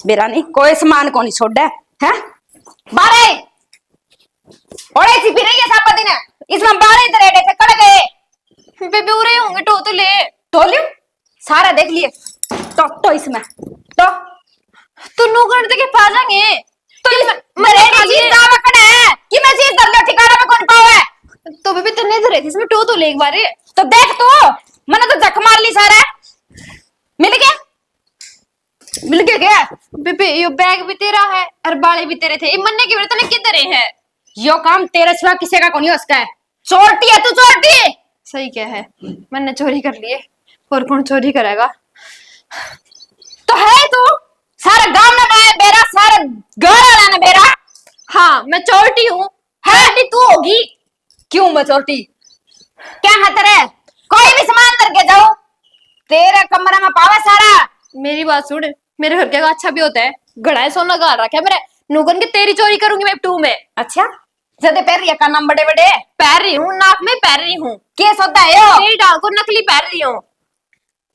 बेरा नहीं कोई सामान को नहीं छोड़ है बारे ओड़े सी भी नहीं है सब दिन इसमें बारे तेरे एडे से कड़ गए बेबे उरे होंगे तो ले तो लियो सारा देख लिए तो इसमें तो नुगड़ के पा जाएंगे तो मेरे चीज का वकड़ है कि मैं चीज कर लो ठिकाना में कौन पावे तो बेबे तन्ने धरे थी इसमें तो ले एक बार तो देख तू मैंने तो जख मार ली सारा मिल गया क्या बेबे यो बैग भी तेरा है और बाले भी तेरे थे ये मन्ने की तने किधर है यो काम तेरे सिवा किसी का नहीं हो सकता है चोरटी है तू चोरटी सही क्या है मैंने चोरी कर लिए और कौन चोरी करेगा तो है तू सारा गांव में मैं बेरा सारा घर वाला ना बेरा हाँ मैं चोरटी हूँ है तू होगी क्यों मैं चोरटी क्या है तेरे कोई भी सामान करके जाओ तेरे कमरे में पावे सारा मेरी बात सुन मेरे घर के का अच्छा भी होता है घड़ा सोना गा रखा है मेरे नुगन की तेरी चोरी करूंगी मैं टू में अच्छा जदे पैर रही है का नाम बड़े बड़े पैर रही हूँ नाक में पैर रही हूँ केस होता है यो तेरी डाल को नकली पैर रही हूँ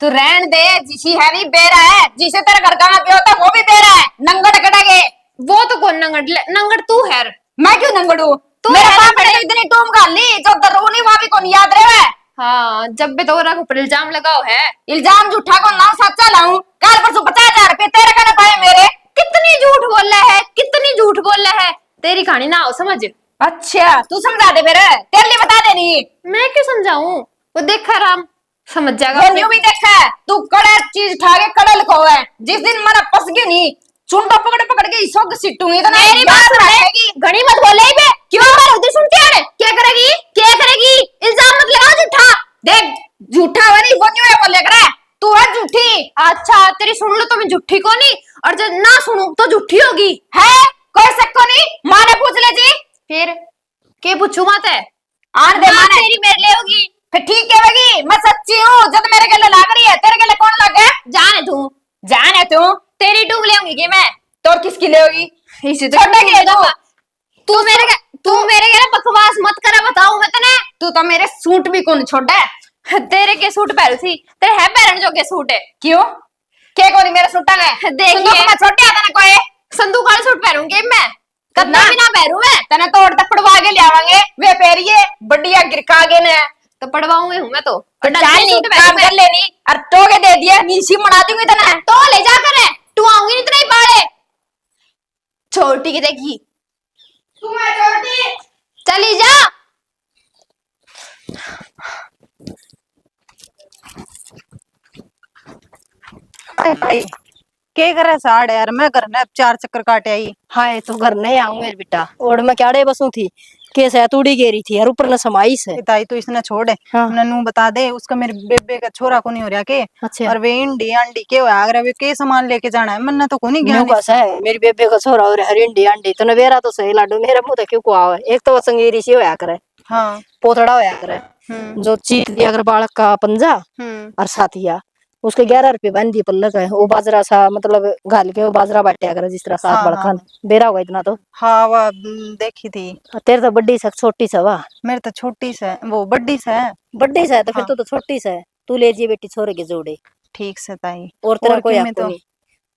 तू रहन दे जिसी है भी बेरा है जिसे तेरा घर का पे होता है वो भी बेरा है नंगड़ कटागे वो तो कौन नंगड़ नंगड़ तू है मैं क्यों नंगड़ू मेरे बाप ने इतनी टूम कर ली जो दरूनी वहां भी कौन याद रहे हाँ जब भी तो ऊपर इल्जाम लगाओ है इल्जाम झूठा को लाऊं सच्चा लाऊं कल परसों 50,000 रुपए तेरे का ना पाए मेरे कितनी झूठ बोल रहा है कितनी झूठ बोल रहा है तेरी कहानी ना हो समझ अच्छा तू समझा दे मेरे तेरे लिए बता देनी मैं क्यों समझाऊं वो देखा राम समझ जाएगा वो न्यू भी देखा है तू कड़ा चीज ठाके कड़ल को है जिस दिन मना पस गई नहीं चुंडा पकड़ पकड़ के इसो सिट्टूंगी तो मेरी बात सुनेगी घड़ी मत बोले बे क्यों बार उधर सुनती है क्या करेगी इल्जाम मत लगाओ झूठा देख झूठा वाली वो न्यू है बोले करे तू है झूठी अच्छा तेरी सुन लो तो मैं झूठी को नहीं और जब ना सुनूं तो झूठी होगी है कोई शक को नहीं मां ने पूछ ले जी फिर के पूछू मत है आन दे मां तेरी मेरे लिए होगी फिर ठीक कहेगी मैं सच्ची हूँ जब मेरे गले लाग रही है तेरे गले कौन लगे जाने तू तेरी टूंग ले होंगी मैं तो किसकी ले होगी इसी तो छोटे के दो तू मेरे के बकवास मत करा बताऊं मैं तने तू तो मेरे सूट भी कौन छोड़ा तेरे के सूट पहन थी तेरे है पहन जो के सूट है क्यों के कोनी मेरे सूटा है देखिए मैं छोटे आता ना कोई संदूक वाले सूट पहनूंगी मैं कितना भी ना पहनूं मैं तने तोड़ तक पड़वा के ले आवांगे वे पेरिए बढ़िया गिरका के ने तो पड़वाऊंगी हूं मैं तो काम कर लेनी और तो के दे दिया नीसी मना दूंगी तने तो ले जा कर तू आऊंगी नहीं तेरे बाड़े छोटी की देखी तू मैं छोटी चली जा के करे साड़ यार मैं घर ने 4 चक्कर काटे आई हाँ तो घर नहीं आऊं मेरे बेटा और मैं क्याड़े बसू थी कैसे तूड़ी गेरी थी यार ऊपर न समाई से ताई तो इसने छोड़ है हाँ। ननू बता दे उसका मेरे बेबे का छोरा को नहीं हो रहा के अच्छा और वे इंडी अंडी के हो आगरा वे के सामान लेके जाना है मन्ना तो कोनी न्यू ज्ञान कैसा है मेरी बेबे का छोरा और हरिंडी अंडी तो नवेरा तो सही लाडू मेरे मुंह तक क्यों को आवे एक तो वो संगीरी सी होया करे हाँ पोतड़ा होया करे जो चीट दिया अगर बालक का पंजा और साथिया उसके 11 रुपए बन दी पल्लक है वो बाजरा सा मतलब घाल के वो बाजरा बांटे अगर जिस तरह साथ बड़का बेरा होगा इतना तो हाँ वह देखी थी तेरे तो बड्डी सा छोटी सा वाह मेरे तो छोटी से वो बड्डी से है बड्डी सा है तो फिर तो छोटी सा है तू ले जी बेटी छोरे के जोड़े ठीक से ताई और तेरा कोई में आपको नहीं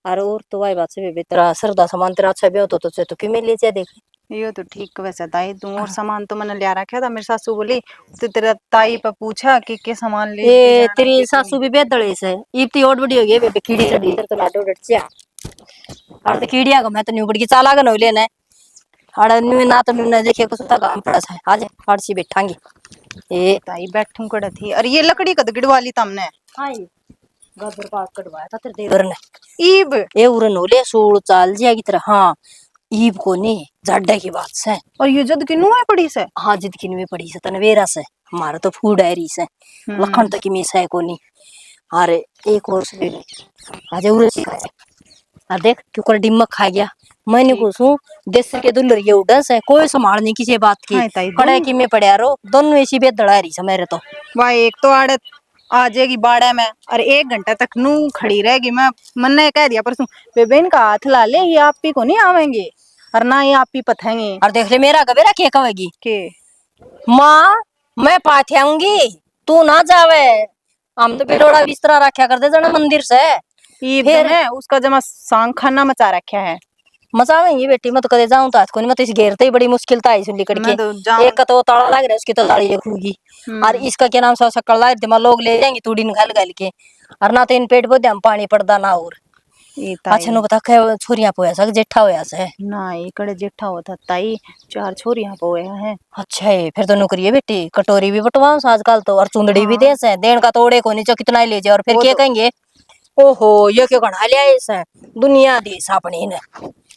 अरे और तो वही बात से तेरा सरदा सामान तेरा अच्छा भी हो तो क्यों मिल ले जा देख यो तो ठीक वैसे ताई तू और सामान तो मैंने लिया रखा था मेरी सासू बोली तो तेरा ताई पे पूछा कि के सामान ले ये तेरी सासू भी बेदड़े से इतनी और बड़ी हो गई बेबे कीड़ी चढ़ी इधर तो लाडो डटचिया और तो कीड़िया का मैं तो न्यू बड़ी चाला का नोले ने अड़ न्यू ना तो न्यू देखे कुछ तो काम पड़ा है आज फाड़सी बैठांगी ए ताई बैठूं कड़ा थी और ये लकड़ी का गिड़वा ली तुमने हां गबर पास कटवाया था तेरे देवर ने ईब ए उरन होले सोल चाल जिया की तरह हां ईब को नहीं जाड्डा की बात से और ये जद की नुआ पड़ी से हाँ जिद की नुए पड़ी से तनवेरा से हमारा तो फूड डायरी से लखन तक की मिस है को नहीं अरे एक और से आज उरे सिखाया आ देख क्यों कर डिमक खा गया मैंने पूछूं देश के दुल्हर ये उड़स है कोई संभालने की बात की कड़े की में पड़या रो दोनों ऐसी बेदड़ा रही से मेरे तो वाह एक तो आड़त आ जाएगी बाड़ा में और 1 घंटा तक नू खड़ी रहेगी मैं मन ने कह दिया परसों बेबे इनका हाथ ला ले ये आप ही को नहीं आवेंगे और ना ये आप ही पथेंगे और देख ले मेरा गबेरा क्या कहेगी के माँ मैं पाथे आऊंगी तू ना जावे हम तो बिरोड़ा बिस्तरा रखा करते जना मंदिर से ईद फिर है उसका जमा सांग खाना मचा रखा है। मचावेंगी बेटी, मैं तो कदे जाऊं तो को नहीं, मैं तो इस घेरते ही बड़ी मुश्किल था इस लिकड़ के। मैं तो जाऊं। एक का तो ताला लग रहा है, उसकी तो ताली रखूंगी। और इसका क्या नाम सा शक्कर लाए थे, मैं लोग ले जाएंगे तूड़ी घल घल के। और ना तो इन पेट पोते हम पानी पड़दा ना और। ई अच्छा ताई नु बता के छोरियां पोया सा जेठा होया से। ना इकड़े जेठा होता ताई 4 छोरियां पोया है। अच्छा है, फिर तो नौकरी है बेटी, कटोरी भी बटवाओ आजकल तो, और चुंदड़ी भी दे से देन का तोड़े को नीचे कितना ही ले जाए। और फिर वो क्या तो कहेंगे, ओहो ये क्यों घड़ा लिया इसे, दुनिया दी सापनी ने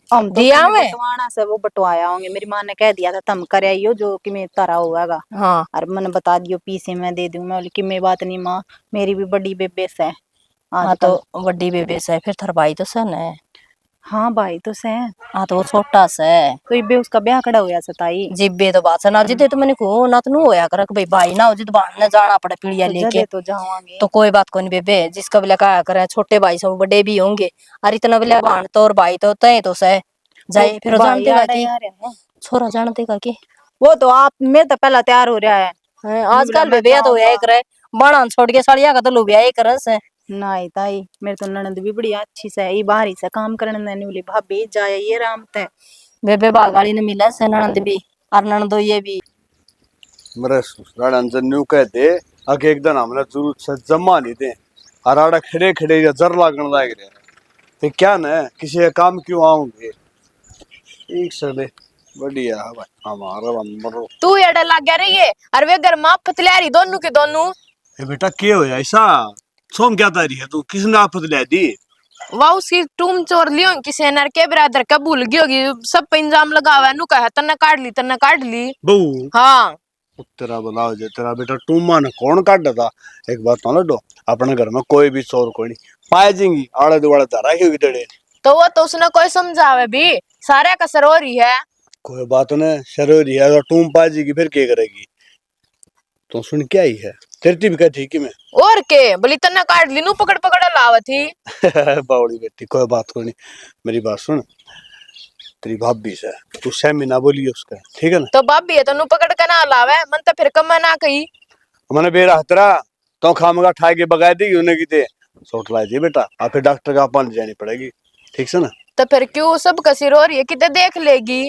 हम तो दिया मैंने में। बटवाना से वो बटवाया होंगे, मेरी माँ ने कह दिया था तुम कर आइयो जो कि मैं तारा होगा। हाँ और मैंने बता दियो पीसे मैं दे दूं। मैं बोली कि मैं बात नहीं माँ, मेरी भी बड़ी बेबेस है हाँ तो आजकल। वड्डी बेबे से, फिर थर भाई तो सन है। हाँ भाई तो से। हाँ तो वो छोटा से तो इबे उसका ब्याह खड़ा होया से ताई। जिब्बे तो बात है ना, जिदे तो मैंने को ना तो नु होया कर भाई, भाई ना हो जिद बाहर न जाना पड़े पीड़िया तो लेके। जदे तो जावांगे। तो कोई बात कोनी बेबे, जिसका बिला कहा करे छोटे भाई सब बड़े भी होंगे। और इतना बिला बाण तो और भाई तो तय तो से जाए, फिर भाई जान देगा यार कि यार है। छोरा जान देगा कि वो तो आप मैं तो पहला तैयार हो रहा है। आजकल मैं बेबे तो यही जाऊंगा। करे, बाणा छोड़ के साड़िया का तो लोग यही करे से। नहीं ताई मेरे तो ननद भी बड़ी अच्छी से है, ये बाहर ही से काम करने देने वाली भाभी जाए ये राम ते। बेबे बागाड़ी ने मिला से ननद भी, और ननदो ये भी। मेरे ससुराल अंजन न्यू कहते आगे एक दिन हमने जरूर से जमा नहीं दे। अराड़ा खड़े खड़े या जर लागण लाग रहे ते क्या न किसी का काम क्यों आऊंगे। एक सड़े बढ़िया है भाई हमारा बंदरो। तू एड़ा लग गया रे ये, और वे घर मां पतल्यारी दोनों के दोनों। ए बेटा क्या होया ऐसा सोम क्या तारी है तू किसने आपत ले दी। वाह उसकी टूम चोर लियो किसी ने के ब्रदर का भूल गई होगी, सब पे इंजाम लगावा नु कहा तन्ने काट ली। बहू हाँ तेरा बुलाओ जे तेरा बेटा टूमा ने कौन काट था। एक बात ना लडो अपने घर में कोई भी चोर कोई नहीं पाए जाएंगी आड़े दुआड़े धरा क्यों दड़े। तो वो तो उसने कोई समझावे भी, सारे का सरोरी है। कोई बात न शरीर है अगर टूम पाए जाएगी फिर क्या करेगी। तो सुन क्या ही है तेरी भी कहती कि मैं और के बोली तन्ने काट ली नु पकड़ पकड़ लावा थी। बावड़ी बेटी कोई बात को नहीं। मेरी बात सुन तेरी भाभी से तू सहमी ना बोली उसका ठीक है ना। तो भाभी है तो नु पकड़ के ना लावे, मन तो फिर कम ना कही। मैंने बेरा हतरा तो खामगा ठाई के बगाई दी उन्हें की ते सोट लाई थी बेटा और फिर डॉक्टर का पानी जानी पड़ेगी ठीक से ना। तो फिर क्यों सब कसी रो रही है, किते देख लेगी।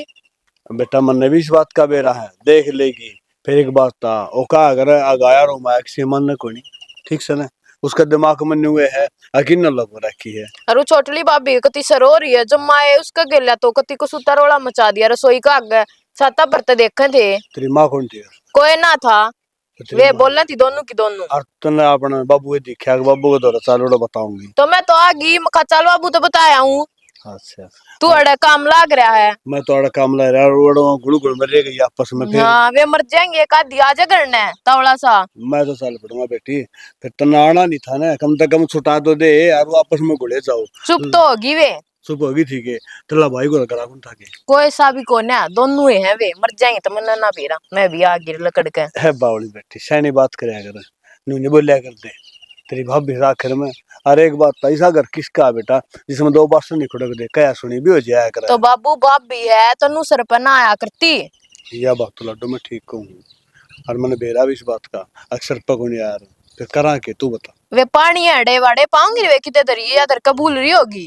बेटा मन ने भी इस बात का बेरा है देख लेगी। फिर एक बात था ओ का अगर आगाया रो मैं किसी मन ने कोई नहीं ठीक से ना उसका दिमाग में हुए है अकिन न लग रखी है। और वो छोटली भाभी कति सरो रही है, जब माए उसका गिला तो कति को सुता रोला मचा दिया रसोई का आगे छाता पर तो देखे थे। तेरी माँ कौन थी कोई ना था, तो वे बोलना थी दोनों की दोनों। और तुमने अपने बाबू दिखा बाबू को दौरा चालू बताऊंगी। तो मैं तो आ गई मखा चल बाबू तो बताया हूँ, अच्छा तू अड़े काम लाग रहा है। मैं तो अड़ा काम ला रहा रोडों गुड़ गुड़ में रह गई आपस में फिर हाँ वे मर जाएंगे एक आधी आजा करना है तवड़ा सा। मैं तो साल पड़ूंगा बेटी फिर तो आना नहीं था ना कम से कम छुटा तो दे और वो आपस में घुले जाओ। चुप तो होगी वे, सुबह होगी ठीक है तेरा भाई को करा कौन था के कोई सा भी को ना दोनों ही है, वे मर जाएंगे तो मैं ना पीरा मैं भी आ गिर लकड़ के। है बावली बेटी सैनी बात करे अगर नूने बोलिया करते तेरी भाभी आखिर में। अरे एक बात ऐसा घर किसका बेटा जिसमें दो बार सुनी खुड़क दे कया सुनी भी हो जाया कर। तो बाबू बाप भी है तो नु सर पर ना आया करती। यह बात तो लड्डू में ठीक कहूँ और मैंने बेरा भी इस बात का अक्सर पकड़ यार फिर करा के तू बता। वे पानी अड़े वाड़े पाऊंगी वे किते धरी या धर कबूल रही होगी।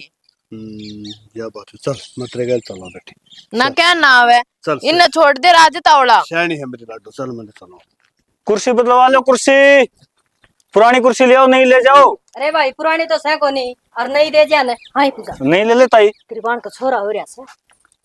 यह बात है चल मैं तेरे गल चला बेटी ना क्या ना आवे चल इन छोड़ दे राज तावड़ा। सैनी है मेरी लड्डू चल मैंने चलो। कुर्सी बदलवा लो कुर्सी पुरानी कुर्सी ले आओ नहीं ले जाओ। अरे भाई पुरानी तो सै को नहीं, और नहीं दे जाने। हाँ पूजा नहीं ले ले ताई। कृपान का छोरा हो रहा से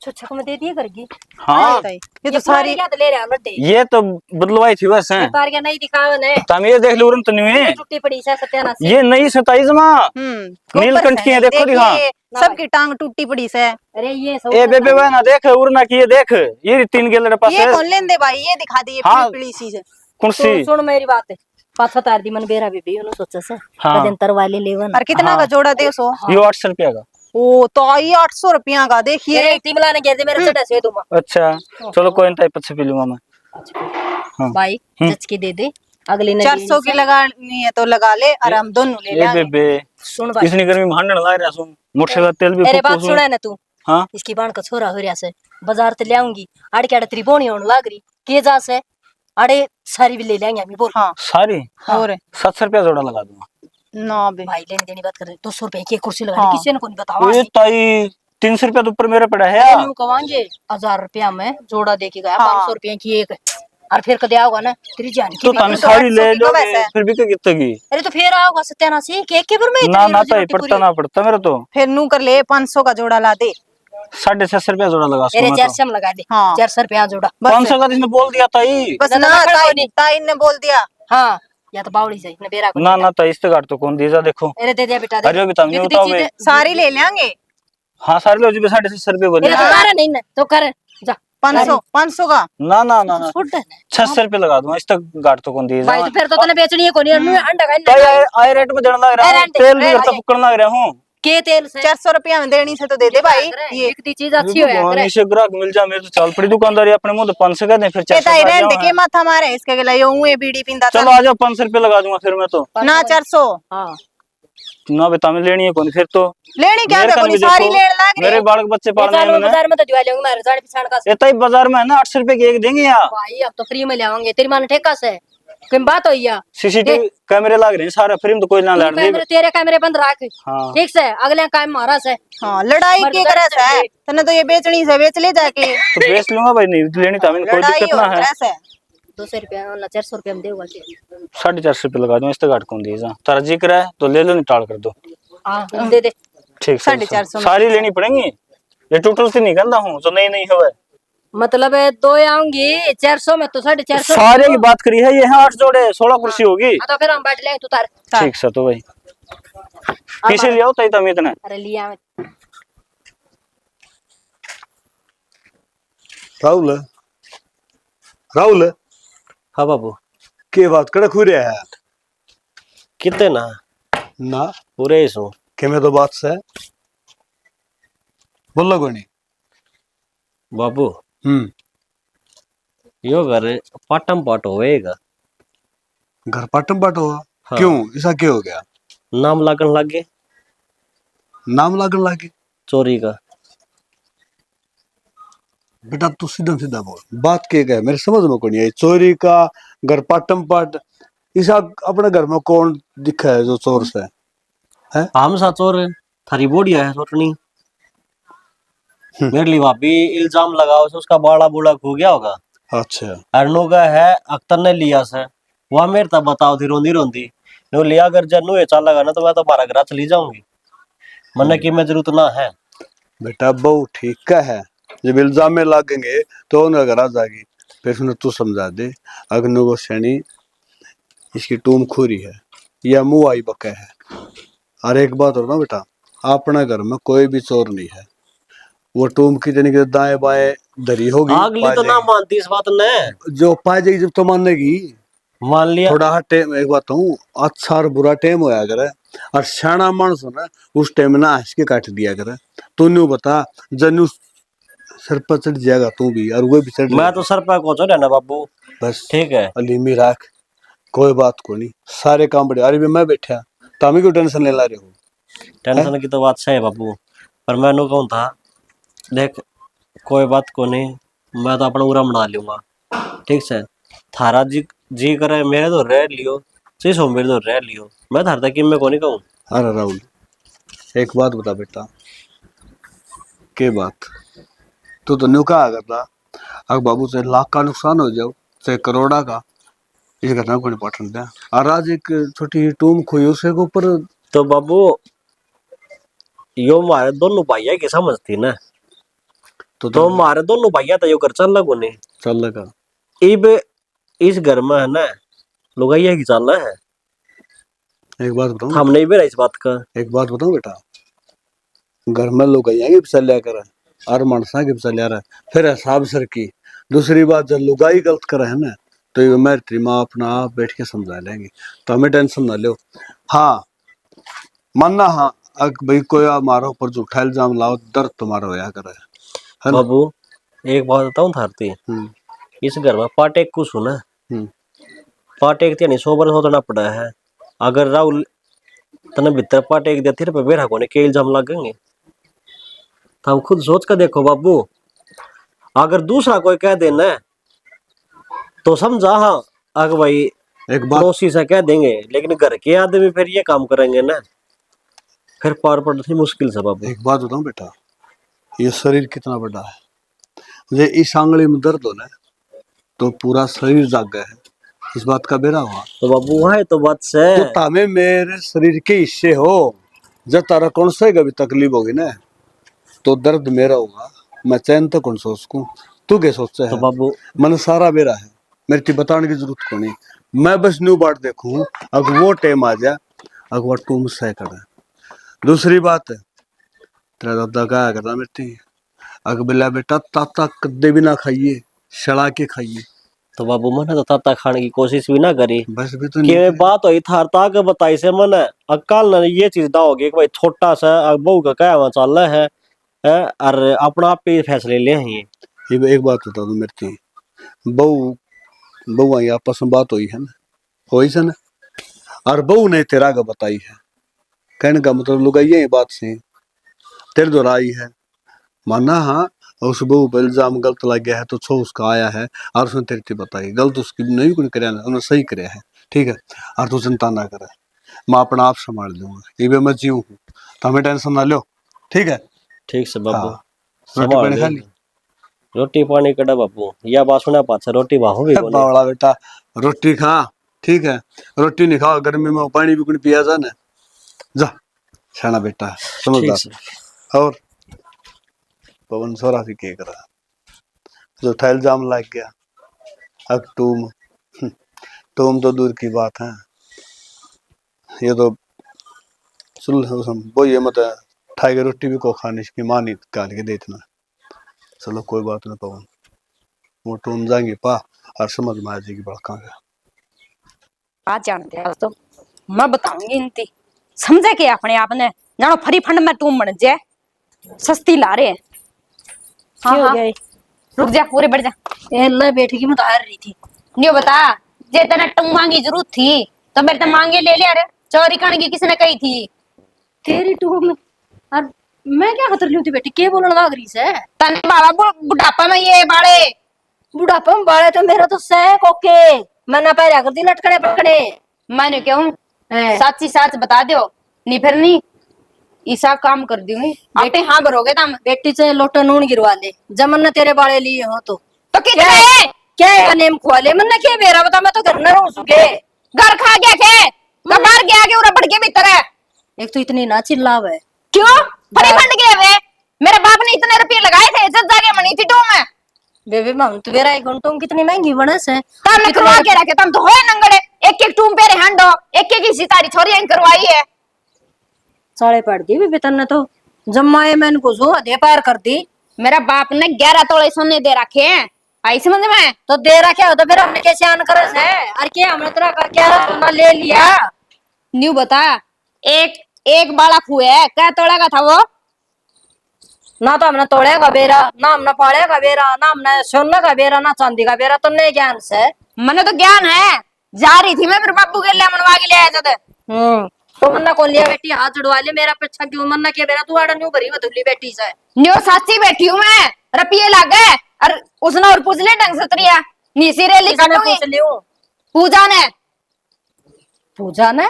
छुच्छक में दे दिए करगी। हाँ ये तो सारी क्या तो ले रहा बड्डे ये तो बदलवाई थी बस है तार क्या नहीं दिखावे ने, तम ये देख लो उरम तो नहीं है टूटी पड़ी से सत्यानाश। ये नई सताई जमा नीलकंठ की है देखो दी हाँ सबकी टांग टूटी पड़ी से। अरे ये सब ए बेबे वह ना देख उड़ना की ये देख ये 3 गेलड़ पास ये है। कौन लेंदे भाई ये दिखा दी ये हाँ। पीली सी से। कुर्सी सुन मेरी बात, पाछा तार दी मन बेरा बेबी उन्होंने सोचा से हाँ। कदन तरवाले लेवन। और कितना का जोड़ा दे सो। ये 800 रुपया का। ओ तो आई 800 रुपया का देखिए। ये तिमला ने कहते मेरे चटा से तुम अच्छा चलो कोई नहीं पीछे पी लूंगा मैं। भाई जच के दे दे अगले ने 400 की लगानी है तो लगा ले और हम दोनों ले ये लेंगे। बेबे सुन भाई इतनी गर्मी में हांडन लग रहा सुन मोटरसाइकिल तेल भी मेरे फूको बात सुना है ना तू। हाँ इसकी बाण का छोरा हो रहा से बाजार ते ले आऊंगी आड़े आड़े त्रिपोणी होने लाग रही के जा से आड़े सारी भी ले लेंगे हम बोल। हाँ सारी और 700 रुपया जोड़ा लगा दूंगा। ना बे भाई लेने देनी बात कर रहे 200 रुपए की एक कुर्सी लगा दी, किसी ने को नहीं बतावा ये ताई 300 रुपया तो ऊपर मेरा पड़ा है अरे यार। यूं कवांगे 1000 रुपया में जोड़ा दे के गया, हाँ। 500 रुपया की एक, और फिर कदे आओगा ना तेरी जान की तो भी। तानी तो सारी 800 ले की तो लोगे वैसे है। फिर भी क्या कितने की? अरे तो फिर आओगा सत्यानाशी के पर में ना इतनी ना रोजी ताई रोटी पड़ता पूरी। ना पड़ता मेरा तो फिर नू कर ले 500 का जोड़ा ला दे। 650 रुपया जोड़ा लगा मेरे मैं तो 400 में लगा दे, हाँ। 400 रुपया जोड़ा। बस 500 का इसने बोल दिया ताई। बस ना, ना, ना, कोई ताई नहीं। ताई ने बोल दिया। हाँ या तो बावड़ी सही न बेरा को ना ना ताई इस गाड़ तो कौन दीजा देखो। अरे दे दिया बेटा दे। अरे अभी तब नहीं बिकती बताओ चीजें- बे। सारी ले लेंगे। हाँ सारे लो जी 650 रुपये बोले। अरे तो कर नहीं ना तो कर जा 500 का। ना ना ना ना छोड़ दे 600 रुपये लगा दूंगा, इस तक गाड़ तो कौन दीजा। भाई तो फिर तो तने बेचनी है कोनी अंडा का ताई आए रेट में देने लग रहा हूँ, तेल भी करता फुकन लग रहा हूँ। के तेल से 400 रुपया में देनी से तो दे दे भाई। ये बिकती चीज अच्छी होया करे। से ग्राहक मिल जाए मेरे तो चल पड़ी दुकानदारी अपने मुंह तो 500 का दे फिर 400 ताई का रेंट जाऊं के मैं। माथा मारे इसके गला यो हुए बीड़ी पिंदा चलो आ जाओ 500 रुपये लगा दूंगा फिर मैं तो। ना 400 हाँ ना बेटा में लेनी है कौन फिर तो लेनी क्या मेरे देखो कन नहीं भी सारी देखो, लेने लाग मेरे रही। बालक बच्चे ये पालने हैं चालू मैंने। बाजार में तो दिवा लेंगे मारे साढ़े पिछाड़ का। ये ताई बाजार में है ना 800 रुपये की एक देंगे यहाँ। भाई अब तो फ्री में लाओगे तेरी माने ठेका से कोई बात हो या सीसीटीवी कैमरे लग रहे हैं सारा फ्रेम तो कोई ना लड़ कैमरे तेरे कैमरे बंद रख हाँ ठीक से अगले काम मारा से। हाँ लड़ाई मर्द की का करे चल से रही। तने तो ये बेचनी से बेच ले जाके। तो बेच लूंगा भाई, नहीं लेनी तो कोई लड़ाई दिक्कत हो ना है। करे से 200 रुपया ना 400 रुपया में देगा 450 रुपये लगा दूं, इस तक कौन दीजा तारा जिक्र है तो ले लो नहीं टाल कर दो। हाँ दे दे। ठीक 450 में। सारी लेनी पड़ेंगी, ये टोटल से नहीं करना हूँ जो नहीं हुआ है। मतलब है दो आऊंगी 400 में तो 450। सारे की बात करी है, ये है 8 जोड़े 16 कुर्सी होगी। तो फिर हम बैठ लेंगे तू तार। ठीक से तो भाई किसे लिया होता है इतना। अरे लिया राहुल राहुल हाँ बाबू के बात कड़क हो रहा है कितने ना ना पूरे ही सो के मैं तो बात से बोल को नहीं। बाबू हम्म यो घर पाटम पाट होएगा। घर पाटम पाट हुआ हाँ। क्यों ऐसा क्यों हो गया? नाम लागन लगे नाम लागन लागे। चोरी का। बेटा तू सीधा सीधा बोल बात के है मेरे समझ में कौन आई चोरी का घर पाटम पाट ऐसा अपने घर में कौन दिखा है जो चोर से है? हम सा चोर थारी बोडिया है सोटनी मेरे लिए भाभी इल्जाम लगाओ से उसका बाड़ा बूढ़ा खो गया होगा। अच्छा अर्नोगा है अख्तर ने लिया से वह मेरे तब बताओ थी रोंदी रोंदी नो लिया अगर जन्नू ये चाल लगा ना तो मैं तो मारा घर चली जाऊंगी मन की मैं जरूरत ना है। बेटा बहु ठीक का है जब इल्जाम में लागेंगे तो उन्हें घर आ जाएगी फिर उसने तू समझा दे अग्नि को सैनी इसकी टूम खोरी है या मुंह आई बका है। और एक बात और ना बेटा अपने घर में कोई भी चोर नहीं है, वो टूम की जनी के दाएं बाएं धरी होगी अगली पा तो ना जाएगी। मानती इस बात ने जो पा जाएगी जब तो मानेगी। मान लिया थोड़ा हाँ टाइम एक बात हूँ अच्छा और बुरा टाइम होया करे और सियाना मानस हो ना उस टाइम ना हंस के काट दिया करे। तू न्यू बता जन्नू सर पर चढ़ जाएगा तू भी और वो भी चढ़ मैं जाएगा। तो सर पे को चढ़ा ना बाबू बस ठीक है। अलीमी राख कोई बात को नहीं सारे काम बढ़िया। अरे भी मैं बैठा तामी क्यों टेंशन ले ला रहे हो? टेंशन की तो बात सही है बाबू पर मैं नु कहूँ था देख कोई बात को नहीं मैं तो अपना पूरा बना लूंगा ठीक से। थारा जी करे मेरे तो रह लियो चीज हो मेरे तो रह लियो मैं थार तक मैं को नहीं कहूँ। अरे राहुल एक बात बता बेटा के बात तू तो न्यू कहा करता अगर बाबू से लाख का नुकसान हो जाओ चाहे करोड़ा का इस घटना को नहीं पटन दिया और आज एक छोटी टूम खोई उसके ऊपर तो बाबू यो मारे दोनों भाइया की समझती ना तो मारे दोनों भाइया तो यो कर चल लगो नहीं चल लगा इब इस घर में है ना लुगाइया की चाल है एक बात बताऊं हम नहीं बेरा इस बात का। एक बात बताऊं बेटा घर में लोग आएंगे चल कर और मनसा के चल रहा फिर हिसाब सर की दूसरी बात जब लुगाई गलत करे है ना तो ये मेरी माँ अपना आप बैठ के समझा लेंगे तो हमें टेंशन ना लो। हाँ मानना हाँ अगर भाई कोई हमारा ऊपर झूठा इल्जाम लाओ दर्द तुम्हारा होया करे है ना। बाबू एक बात बताऊं थारती इस घर में पाटेक कुछ हो ना पाटेक त्यानी 100 वर्ष होना पड़ा है। अगर राहुल तने भीतर पाटेक दिया फिर बेरा कोने के इल्जाम लगेंगे तो हम खुद सोच कर देखो बाबू अगर दूसरा कोई कह देना तो समझा हाँ अगर भाई एक बात पड़ोसी से कह देंगे, लेकिन घर के आदमी फिर ये काम करेंगे ना, फिर पार पड़ती मुश्किल से बाबू। एक बात बताऊं बेटा, ये शरीर कितना बड़ा है। ये इस आंगली में दर्द हो ना तो पूरा शरीर जाग गया है, इस बात का बेरा हुआ। तो बाबू वहाँ है तो बात से तो तामे मेरे शरीर के हिस्से हो, जब तारा कौन से कभी तकलीफ होगी ना तो दर्द मेरा होगा, मैं चैन तो कौन सोचूं, तू क्या सोचता है? तो बाबू मन सारा बेरा है, मेरे की बताने की जरूरत को नहीं। मैं बस न्यू बाट देखूं, अगर वो टाइम आ जा अगर वो तुम सह कर। दूसरी बात है, तेरा दादा क्या करता मेरे, अगर बिल्ला बेटा ताता कद्दे भी ना खाइए, सड़ा के खाइए। तो बाबू मैंने तो ताता खाने की कोशिश भी ना करी, बस भी तो कि नहीं बात हुई थार ताक बताई से मैंने अकाल ने ये चीज दा होगी कि भाई छोटा सा बहू का क्या चल रहा है, और अपना आप पे फैसले ले हैं। ये एक बात बता दो मेरे थी, बहू बहू आई आपस में बात हुई है ना, हुई से ना, और बहू ने तेरा का बताई है, कहने का मतलब लुगाई है बात से तेरे दो आई है, माना हाँ उस बहू पर इल्जाम गलत लग गया है तो छो उसका आया है, और उसने तेरे से बताई गलत उसकी नहीं कुछ कराया, उन्होंने सही कराया है, ठीक है, और तू चिंता ना करे, मैं अपना आप संभाल लूंगा, ये मैं जीव हूँ, तो हमें टेंशन ना लो, ठीक है? ठीक से बाबू। हाँ, रोटी पानी खा ली? रोटी पानी कड़ा बाबू, या बात सुना पाछा रोटी बाहू भी कोनी। बावड़ा बेटा रोटी खा, ठीक है, रोटी नहीं खाओ गर्मी में पानी भी कुछ पिया जा ना, जा शाना बेटा है, समझदार। और पवन सोरा भी क्या करा, जो था इल्जाम लग गया, अब तुम तो दूर की बात है, ये तो सुन वो ये मत ठाई रोटी भी को खाने की मां नहीं काल के देतना। चलो कोई बात नहीं पवन, वो टूम जाएंगे पा और समझ में आ जाएगी बड़का का। आज जानते हैं, आज तो मैं बताऊंगी इनती समझे के अपने आप ने जानो फरी फंड में तुम बन जाए सस्ती ला रहे हैं। हाँ क्यों हाँ गए? रुक जा, पूरे बढ़ जा। ए ले बैठी की मैं तो हार रही थी। नहीं बता, जे तेने टूंगा की जरूरत थी तो मेरे तो मांगे ले लिया रे, चोरी करने की किसने कही थी? तेरी टूब में और मैं क्या खतर ली थी बेटी, के बोलने लग रही से? तने बाबा बुढ़ापा में ये बाड़े बुढ़ापा में बाड़े तो मेरा तो सैक ओके, मैं ना पैर कर दी लटकने पटकने। मैंने क्यों साची साच बता दो, नहीं फिर नहीं ईसा काम कर दूंगी बेटे। हाँ भरोगे तुम? बेटी से लोटा नून गिरवा ले, जमन ने तेरे बाड़े लिए हो तो कितने क्या है नेम खुआ ले, मन क्या बेरा बता, मैं तो घर न रहूं सुखे। घर खा गया के बाहर गया के उरा बढ़ के भीतर है। एक तो इतनी ना चिल्लाव है। क्यों फड़ी फंड गए वे? मेरे बाप ने इतने रुपये लगाए थे, इज्जत जाके मनी थी टू में। बेबे माम तो बेरा एक घंटों कितनी महंगी बने से तम ने करवा के रखे, तम तो होए नंगड़े, एक एक टूम पेरे हंडो, एक एक ही सितारी छोरी इन करवाई है। साड़े पड़ दी बेबे तन्ने तो, जम्माए मैंने को सो आधे पार कर दी। मेरा बाप ने 11 तोले सोने दे रखे हैं, आई समझ में? तो दे रखा हो तो फिर हमने कैसे आन करे है? अरे क्या हमने तेरा का क्या सोना ले लिया? न्यू बता, एक बाला खुए है, क्या तोड़ा का था वो? ना तो हमने तोड़े का बेरा, ना हमने पाड़े का बेरा, ना हमने सोने का बेरा, ना चांदी का बेरा, तो नहीं ज्ञान से। मने तो ज्ञान है, जा रही थी मैं मेरे बापू के लिए मनवा के ले आया था। तो मन्ना कौन लिया बेटी, हाथ जुड़वा ले मेरा पीछा क्यों, मन्ना क्या बेरा तू आड़ा न्यू भरी बतुली बेटी से। न्यू साची बैठी हूँ मैं, रुपये लग गए और उसने और पूछ ले ढंग से तरिया नीसी रेली काटूंगी। पूछ लियो पूजा ने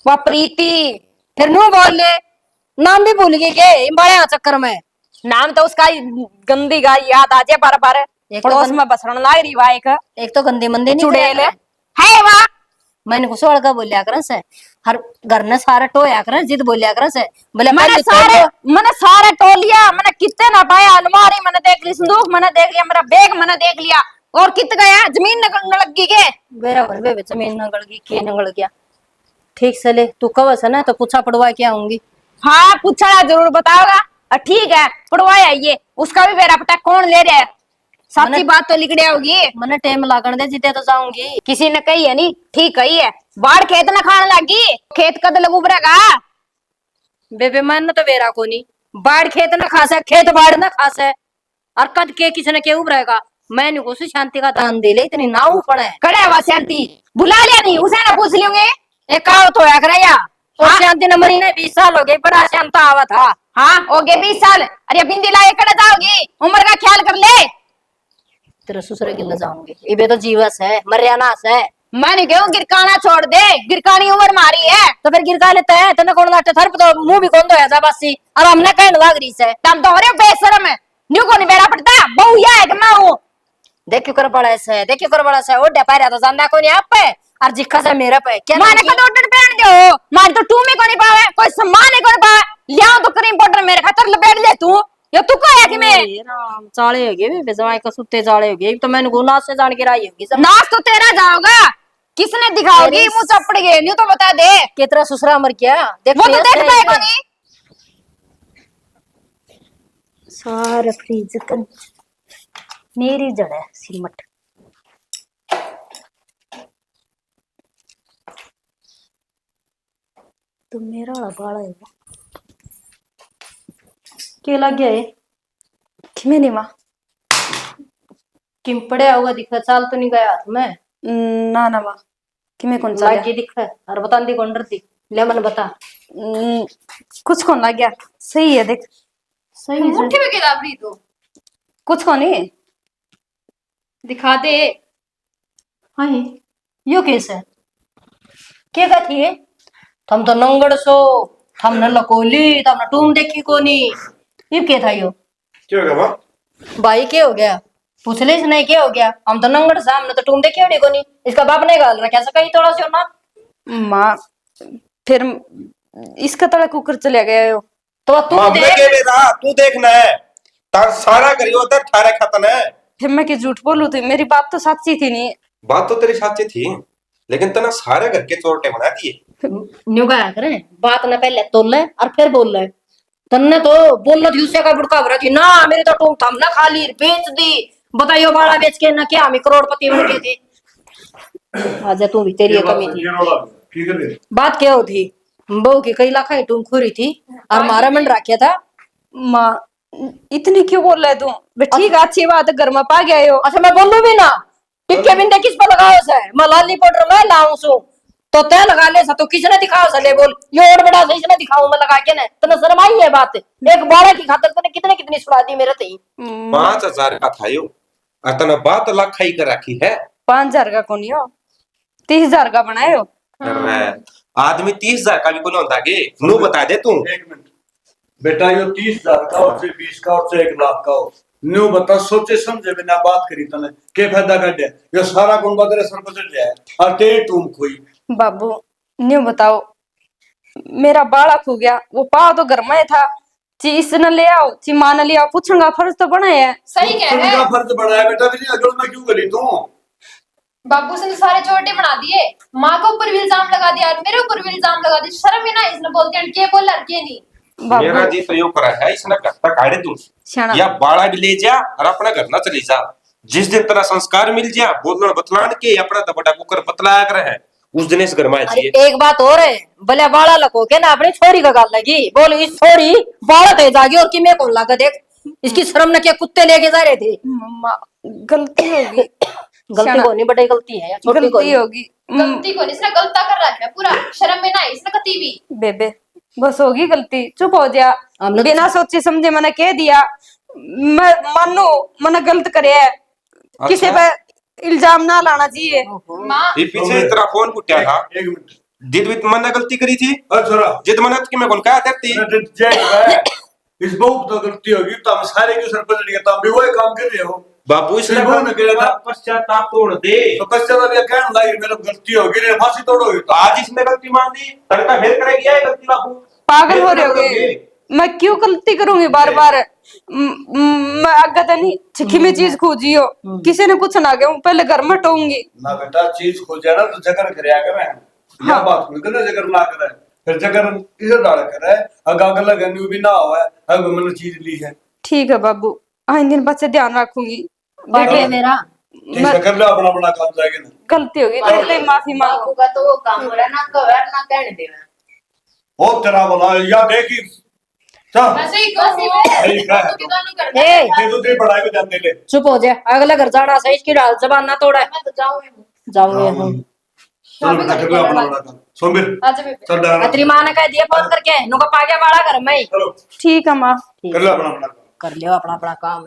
वो प्रीति फिर न्यू बोल ले, नाम भी भूल गई के बड़े चक्कर में। नाम तो उसका गंदी गाय याद आ जाए बार बार, पड़ोस में बसरन लाग रही वाई का एक तो गंदे मंदे नहीं चुड़ैल है वाह। मैंने कुछ और का बोलिया कर से, हर घर ने सारा टोया कर जिद बोलिया कर से, बोले मैंने सारे टोलिया, मैंने कितने ना पाया, अलमारी मैंने देख ली, संदूक मैंने देख लिया, मेरा बैग मैंने देख लिया, और कित गया जमीन नगल गई के बराबर बेबे जमीन नगल गई के नगल गया। ठीक से ले तू कब से ना तो पूछा पड़वा के आऊंगी। हाँ पूछा जरूर बताओगा, ठीक है पड़वाया ये उसका भी बेरा पटा कौन ले रहा है, सच्ची बात तो लिखड़िया होगी। मैंने टाइम लागण दे जीते तो जाऊंगी। किसी ने कही है नहीं, ठीक कही है, बाढ़ खेत ना खाने लगी, खेत कद लगू बरेगा। बेबे मैंने तो बेरा को नहीं, बाढ़ खेत ना खासे, खेत बाढ़ ना खासे, और कद के किसी ने के उबरेगा। मैंने को शांति का दान दे ले, इतनी ना ऊपर है कड़े हुआ शांति बुला लिया नहीं, उसे ना पूछ लियोगे एक कहा तो या करे या और शांति ने मरी ने 20 साल हो गए, बड़ा शांता आवा था। हाँ हो गए 20 साल, अरे बिंदी लाए कड़े जाओगी, उम्र का ख्याल कर ले। तेरा ससुर के ले जाऊंगी इबे तो जीवस है मरियानास है। मैंने क्यों गिरकाना छोड़ दे, गिरकानी उम्र मारी है। तो फिर गिरका लेते हैं तने कौन लाटे थर पे तो मुंह भी कौन दो ऐसा बसी और हमने कहने लाग रही से तम तो हो रहे हो बेशरम है, न्यू को नहीं बेड़ा पड़ता, बहु या है कि मैं हूँ। देखियो कर बड़ा ऐसे देखियो कर बड़ा ऐसे ओ डेपारिया तो जानना को नहीं आप पे और जिक्का से मेरे पे क्या माने को तो उठन पहन दो, माने तो टू में को नहीं पावे, कोई सम्मान नहीं को नहीं पावे, लिया तो क्रीम पाउडर मेरे खातर लपेट ले तू, ये तू को है कि मैं राम चाले होगे बे बेजवाई का सुत्ते चाले होगे तो मैंने गुनाह से जान के राई होगी सब नाच तो तेरा जाओगा, किसने दिखाओगी तेरी- मुंह चपड़ गए, न्यू तो बता दे। कितना ससुरा मर गया देख वो तो देखता है को नहीं। सारा फ्रीज कर मेरी जड़ है सिमट तो मेरा वाला बाड़ा है वो क्या लग गया है किमें नहीं माँ, किम पड़े होगा दिखा चाल तो नहीं गया हाथ में ना ना माँ, किमें कौन सा लाग के दिखा और बता दी कौन डरती ले मन बता कुछ कौन लग गया, सही है देख, सही है मुट्ठी में गिरा रही तो कुछ कौन नहीं दिखा दे। हाँ यो केस है क्या कहती है थम तो नंगड़ सो थम न लकोली थम न टूम देखी कोनी ये क्या था यो क्या होगा माँ? भाई क्या हो गया पूछ ले इसने क्या हो गया हम तो नंगड़ सा हमने तो टूम देखी होड़ी कोनी इसका बाप ने गाल रखा ऐसा कहीं थोड़ा सा ना माँ, फिर इसका तड़ा कुकर चले गया हो तो तू मामले देख के लिए रहा तू देखना है तार सारा करियो तर थारे खतन है। फिर मैं क्या झूठ बोलूं थी, मेरी बात तो सच्ची थी नहीं। बात तो तेरी सच्ची थी लेकिन तना सारे घर के चोरटे बना दिए। न्यू गाया करे बात न पहले तोल ले और फिर बोल ले तन्ने तो बोलना थी उससे का बुड़का भरा थी ना मेरी तो टूम थम ना खाली बेच दी बताइयो बाड़ा बेच के ना क्या हमें करोड़पति बन गए थे आजा तू भी तेरी कमी थी बात क्या होती बहू की कई लाख टूम खोरी थी और मारा मन रखा था माँ इतनी क्यों बोल रहे तू, बे ठीक है अच्छी बात है, घर में पा गए हो। अच्छा मैं बोलू भी ना टिक्के बिंदे किस पर लगाओ से मैं लाली पाउडर मैं लाऊं सो तो तय लगा ले सा तो किसने दिखाओ सा ले बोल ये और बड़ा सही इसने दिखाऊं मैं लगा के ना तने शर्म आई है बात एक बारह की खातर तने कितने कितनी सुना दी मेरे तई 5,000 का था यो और तना बात लाख ही कर रखी है। 5,000 का कौन हो, 30,000 का बनाए हो। अरे आदमी 30,000 का भी बोलो होता के नु बता दे तू। एक मिनट बेटा, यो 30,000 का और से 20 का और से 1 लाख का हो, न्यू बता सोचे समझे बिना बात करी तने के फायदा कर दे, ये सारा गुण बदले सर पर चढ़ जाए और तेरी टूम खोई। बाबू न्यू बताओ, मेरा बालक हो गया, वो पाओ तो घर में था, चीज न ले आओ ची मां न ले आओ, पूछूंगा फर्ज तो बना है। सही कह रहे तुमका हैं फर्ज बड़ा है बेटा, फिर अगल में क्यों करी तू? बाबू से सारे चोटे बना दिए, माँ के ऊपर भी इल्जाम लगा दिया और मेरे ऊपर भी इल्जाम लगा दिया। शर्म है ना इसने बोलते हैं के बोल लड़के नहीं। मेरा बाबू जी तो यो करा है इसने घर तक आड़े तू शाना या बाड़ा भी ले जा और अपना घर ना चली जा। जिस दिन तेरा संस्कार मिल जा बोलना बतलान के अपना दबड़ा कुकर बतलाया करे है उस दिन इस घर में अरे चाहिए। एक बात और है भले बाड़ा लको के ना अपनी छोरी का गाल लगी बोल इस छोरी बाड़ा थे जागी और कि मैं कौन लगा देख इसकी शर्म न क्या कुत्ते लेके जा रहे थे मम्मा गलती होगी, गलती को नहीं बड़ी गलती है छोटी को गलती होगी। गलती को नहीं, इसने गलता कर रखा है पूरा। शर्म में ना है इसने कती भी। बेबे बस होगी गलती, चुप हो जा, हमने तो- बिना सोचे समझे मैंने कह दिया, मैं मानो मैंने गलत करे है, किसी पे इल्जाम ना लाना चाहिए। माँ ये पीछे तेरा फोन कुटिया था एक मिनट जिद विद मैंने गलती करी थी अच्छा जिद मना कि मैं कौन कहा करती इस बहुत तो गलती होगी, तो हम सारे के सर पर चढ़ गए, तब भी वही काम कर रहे हो। बाबू इसने सिर्फ उन्होंने कहा था पश्चाताप तोड़ दे तो पश्चाताप ये कहने लगे मेरा गलती होगी, रे फांसी तोड़ोगे तो आज इसने गलती मान दी तड़का फिर करेगी ये गलती बाबू पागल हो रहे फिर होगे, मैं क्यों गलती करूंगी बार बार, मैं आगे तो नहीं छिखी में चीज खोजी हो, किसी ने कुछ ना गया पहले घर में टोंगी। ना बेटा चीज खोजा ना तो जगर करे आगे मैं यह बात खुल कर जगर ना करे, फिर जगर इधर डाल करे अगा अगला गन्नू भी ना हुआ है, अब मैंने चीज ली है। ठीक है बाबू, आइन दिन बच्चे ध्यान रखूंगी, बाटे मेरा ठीक है कर ले अपना अपना काम जाएगा ना। गलती होगी तो माफी मांगो। बाबू का तो वो काम हो रहा है ना कवर ना कहने देना। ओ तेरा बोला या देखी चल वैसे ही कहो ठीक है तो कितना नहीं करता। ए ये तो तेरी पढ़ाई को जानते ले चुप हो जा अगला घर जाना सही इसकी डाल जबान ना तोड़ा मैं तो जाऊंगी। जाऊंगे हम चल बेटा कर ले अपना अपना काम सोमिर अच्छा बेबे चल डरा तेरी माँ ने कह दिया फोन करके नुका पा गया बाड़ा घर में ही चलो ठीक है माँ। कर ले अपना अपना काम। कर लियो अपना अपना काम